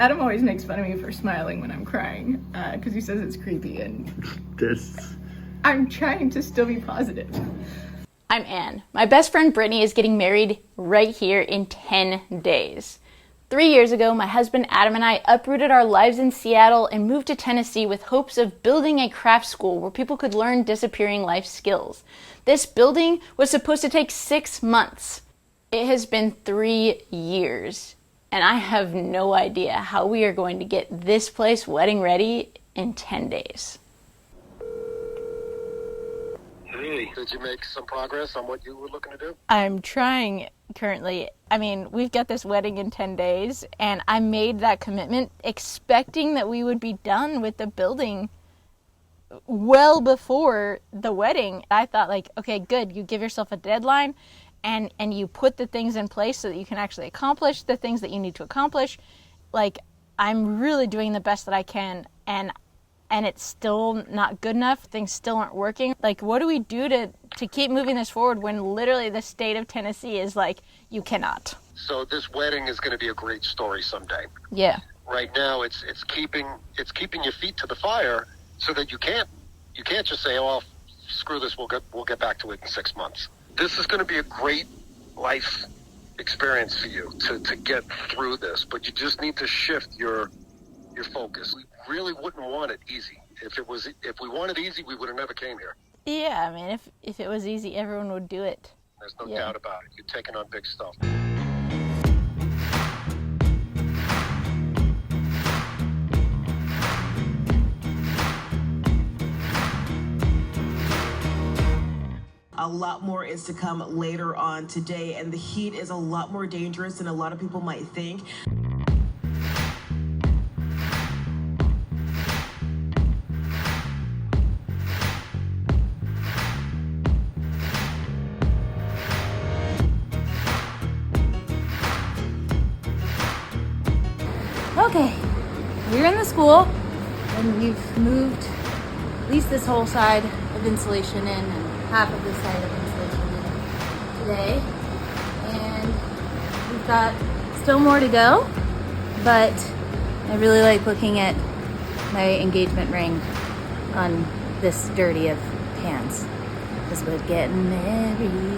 Adam always makes fun of me for smiling when I'm crying, because he says it's creepy, and I'm trying to still be positive. I'm Anne. My best friend Brittany is getting married right here in 10 days. 3 years ago, my husband Adam and I uprooted our lives in Seattle and moved to Tennessee with hopes of building a craft school where people could learn disappearing life skills. This building was supposed to take 6 months. It has been 3 years, and I have no idea how we are going to get this place wedding ready in 10 days. Hey, did you make some progress on what you were looking to do? I'm trying currently. I mean, we've got this wedding in 10 days, and I made that commitment expecting that we would be done with the building well before the wedding. I thought, like, okay, good, you give yourself a deadline, and you put the things in place so that you can actually accomplish the things that you need to accomplish. Like, I'm really doing the best that I can, and it's still not good enough. Things still aren't working. Like, what do we do to keep moving this forward when literally the state of Tennessee is like, you cannot? So this wedding is going to be a great story someday. Yeah. Right now, it's keeping your feet to the fire so that you can't just say, oh, screw this, we'll get back to it in 6 months. This is going to be a great life experience for you to get through this, but you just need to shift your focus. We really wouldn't want it easy. If we wanted easy, we would have never came here. Yeah, I mean, if it was easy, everyone would do it. There's no doubt about it. You're taking on big stuff. A lot more is to come later on today, and the heat is a lot more dangerous than a lot of people might think. Okay, we're in the school, and we've moved at least this whole side of insulation in and half of this side of insulation in today. And we've got still more to go, but I really like looking at my engagement ring on this dirty of pans because we're getting married.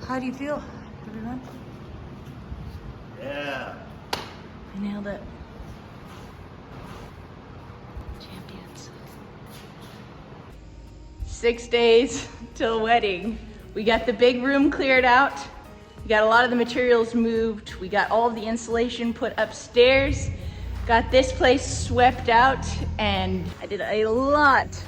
How do you feel, everyone? Yeah. I nailed it. Champions. 6 days till wedding. We got the big room cleared out. We got a lot of the materials moved. We got all of the insulation put upstairs. Got this place swept out, and I did a lot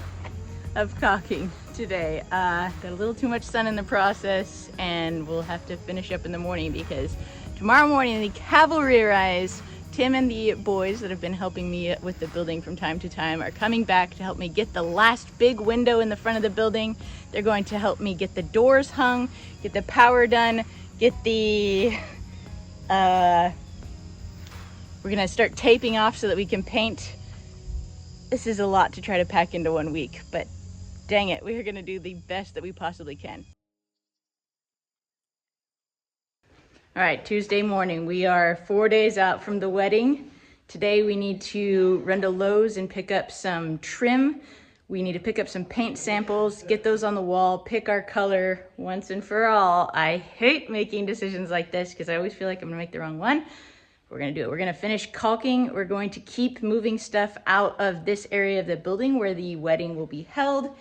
of caulking today. Got a little too much sun in the process, and we'll have to finish up in the morning because tomorrow morning the cavalry rise. Tim and the boys that have been helping me with the building from time to time are coming back to help me get the last big window in the front of the building. They're going to help me get the doors hung, get the power done, get the we're gonna start taping off so that we can paint. This is a lot to try to pack into 1 week, but dang it, we are gonna do the best that we possibly can. All right, Tuesday morning. We are 4 days out from the wedding. Today we need to run to Lowe's and pick up some trim. We need to pick up some paint samples, get those on the wall, pick our color once and for all. I hate making decisions like this because I always feel like I'm gonna make the wrong one. We're gonna do it. We're gonna finish caulking. We're going to keep moving stuff out of this area of the building where the wedding will be held.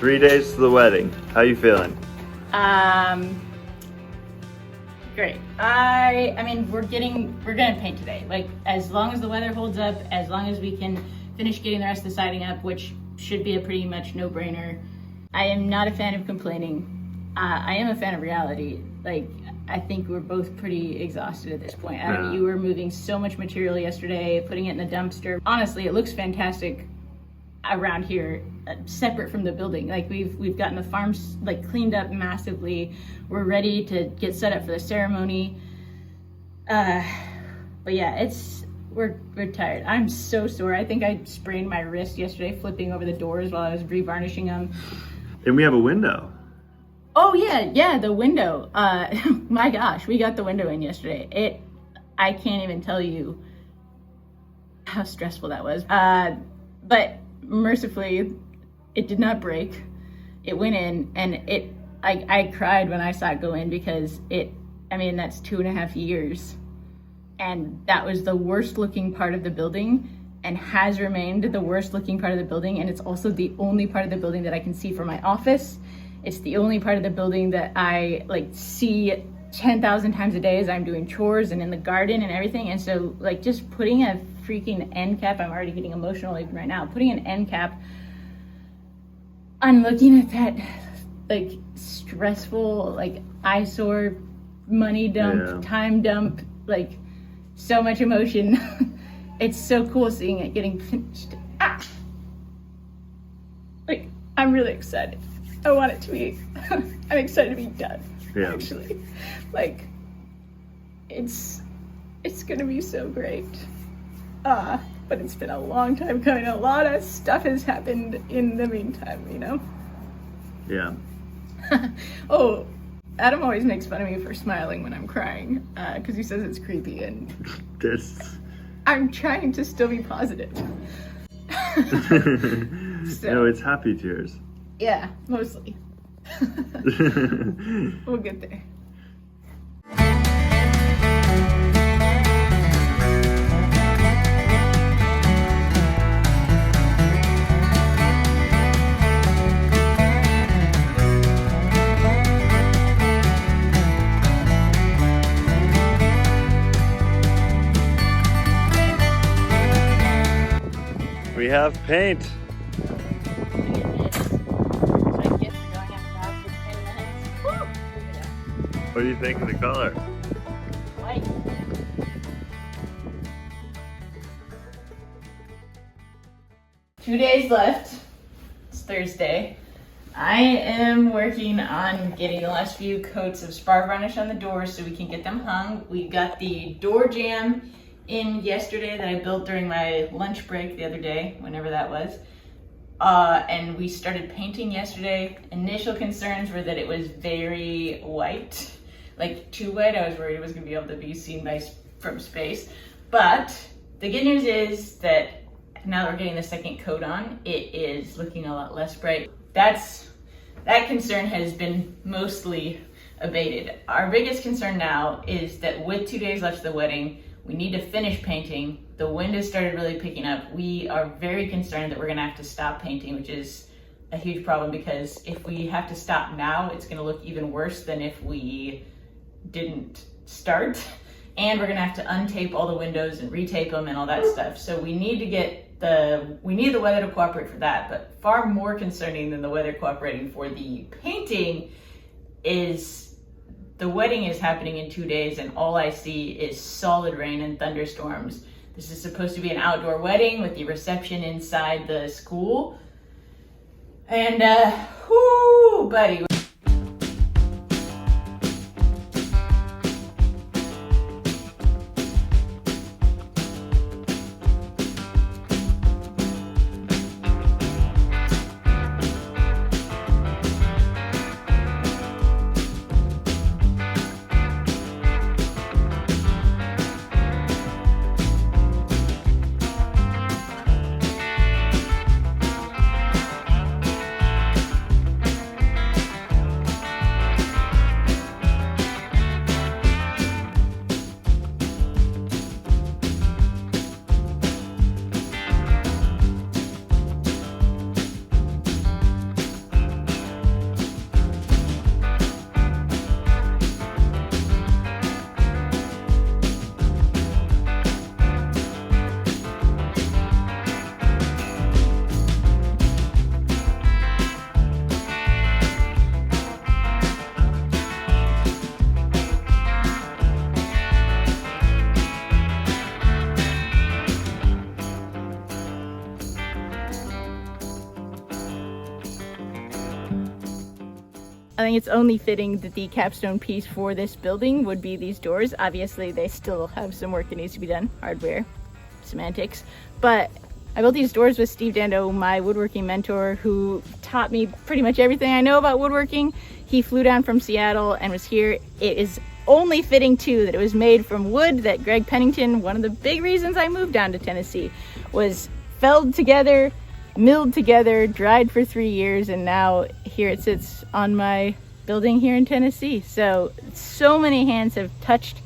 3 days to the wedding. How you feeling? Great. I mean, we're gonna paint today. Like, as long as the weather holds up, as long as we can finish getting the rest of the siding up, which should be a pretty much no-brainer. I am not a fan of complaining. I am a fan of reality. Like, I think we're both pretty exhausted at this point. Yeah. You were moving so much material yesterday, putting it in the dumpster. Honestly, it looks fantastic around here, separate from the building. Like, we've gotten the farms like cleaned up massively. We're ready to get set up for the ceremony. But yeah, we're tired. I'm so sore. I think I sprained my wrist yesterday flipping over the doors while I was revarnishing them. And we have a window. Oh yeah, the window. My gosh, we got the window in yesterday. I can't even tell you how stressful that was. But mercifully, it did not break. It went in, and I cried when I saw it go in, because that's 2.5 years. And that was the worst looking part of the building, and has remained the worst looking part of the building. And it's also the only part of the building that I can see from my office. It's the only part of the building that I see 10,000 times a day as I'm doing chores and in the garden and everything. And so just putting a freaking end cap, I'm already getting emotional even right now, putting an end cap on looking at that stressful, eyesore, money dump, time dump, so much emotion. It's so cool seeing it getting finished. I'm really excited. I want it to be, I'm excited to be done. Yeah. Actually, it's gonna be so great. But it's been a long time coming. A lot of stuff has happened in the meantime, Yeah. Oh, Adam always makes fun of me for smiling when I'm crying, because he says it's creepy, and I'm trying to still be positive. No, it's happy tears. Yeah, mostly. We'll get there. We have paint. What do you think of the color? White. Two days left. It's Thursday. I am working on getting the last few coats of spar varnish on the doors so we can get them hung. We got the door jamb in yesterday that I built during my lunch break the other day, whenever that was. And we started painting yesterday. Initial concerns were that it was very white. Too white. I was worried it was going to be able to be seen from space. But the good news is that now that we're getting the second coat on, it is looking a lot less bright. That concern has been mostly abated. Our biggest concern now is that with 2 days left of the wedding, we need to finish painting. The wind has started really picking up. We are very concerned that we're going to have to stop painting, which is a huge problem, because if we have to stop now, it's going to look even worse than if we didn't start. And we're gonna have to untape all the windows and retape them and all that stuff. So we need the weather to cooperate for that. But far more concerning than the weather cooperating for the painting is the wedding is happening in 2 days, and all I see is solid rain and thunderstorms. This is supposed to be an outdoor wedding with the reception inside the school. And whoo, buddy. think it's only fitting that the capstone piece for this building would be these doors. Obviously, they still have some work that needs to be done, hardware, semantics. But I built these doors with Steve Dando, my woodworking mentor, who taught me pretty much everything I know about woodworking. He flew down from Seattle and was here. It is only fitting too that it was made from wood that Greg Pennington, one of the big reasons I moved down to Tennessee, was felled together, milled together, dried for 3 years, and now here it sits on my building here in Tennessee. So many hands have touched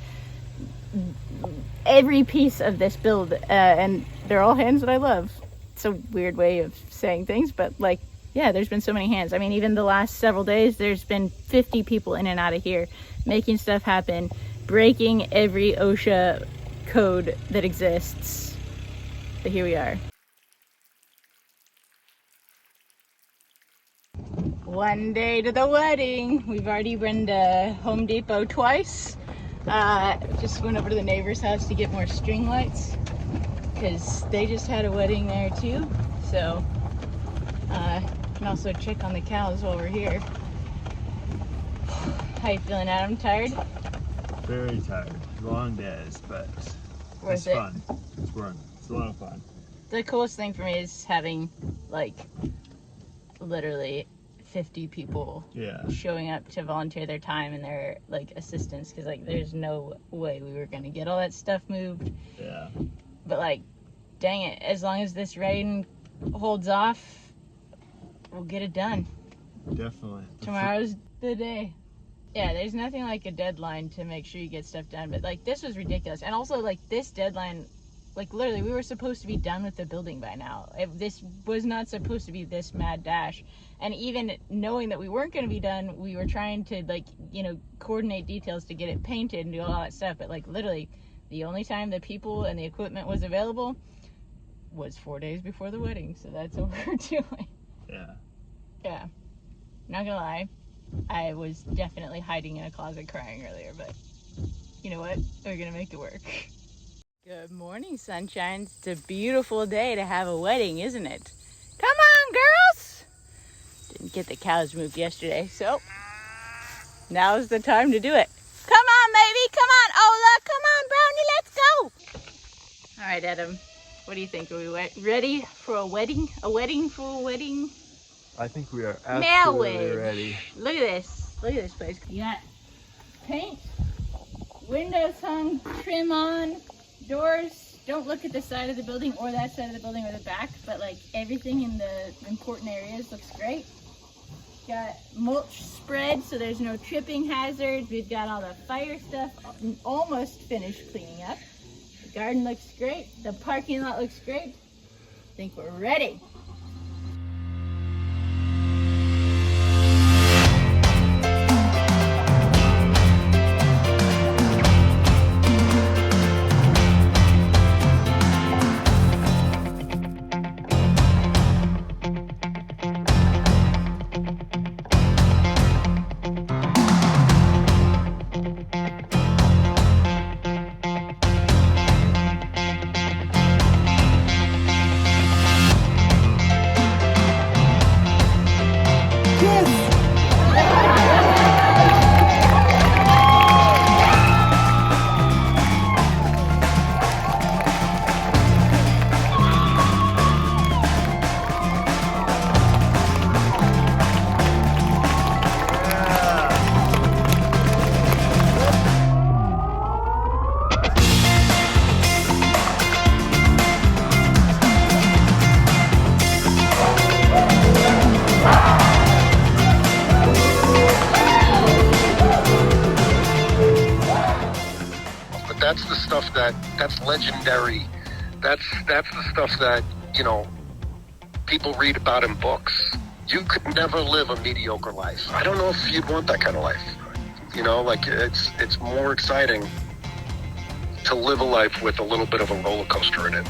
every piece of this build, and they're all hands that I love. It's a weird way of saying things, but like, yeah, there's been so many hands. I mean, even the last several days, there's been 50 people in and out of here making stuff happen, breaking every OSHA code that exists. But here we are. One day to the wedding. We've already been to Home Depot twice. Just went over to the neighbor's house to get more string lights because they just had a wedding there too. So can also check on the cows while we're here. How you feeling, Adam? Tired? Very tired. Long days, but Worth it's fun. It's fun. It's a lot of fun. The coolest thing for me is having like literally 50 people showing up to volunteer their time and their like assistance, because like there's no way we were gonna get all that stuff moved. Yeah. But like, dang it, as long as this rain holds off, we'll get it done. Definitely. Tomorrow's the day. Yeah, there's nothing like a deadline to make sure you get stuff done, but like this was ridiculous. And also like this deadline, like literally we were supposed to be done with the building by now. This was not supposed to be this mad dash. And even knowing that we weren't going to be done, we were trying to like, you know, coordinate details to get it painted and do all that stuff. But like literally the only time the people and the equipment was available was 4 days before the wedding. So that's what we're doing. Yeah. Not gonna lie, I was definitely hiding in a closet crying earlier, but you know what? We're gonna make it work. Good morning, sunshine. It's a beautiful day to have a wedding, isn't it? Come on, girls! Didn't get the cows moved yesterday, so now's the time to do it. Come on, baby, come on, Ola, come on, Brownie, let's go! All right, Adam, what do you think? Are we ready for a wedding? A wedding for a wedding? I think we are absolutely ready. Look at this place. You got paint, windows hung, trim on, doors. Don't look at the side of the building or that side of the building or the back, but like everything in the important areas looks great. Got mulch spread so there's no tripping hazards. We've got all the fire stuff almost finished cleaning up. The garden looks great. The parking lot looks great. I think we're ready. That's the stuff that's legendary. That's the stuff that, you know, people read about in books. You could never live a mediocre life. I don't know if you'd want that kind of life. You know, like it's more exciting to live a life with a little bit of a roller coaster in it.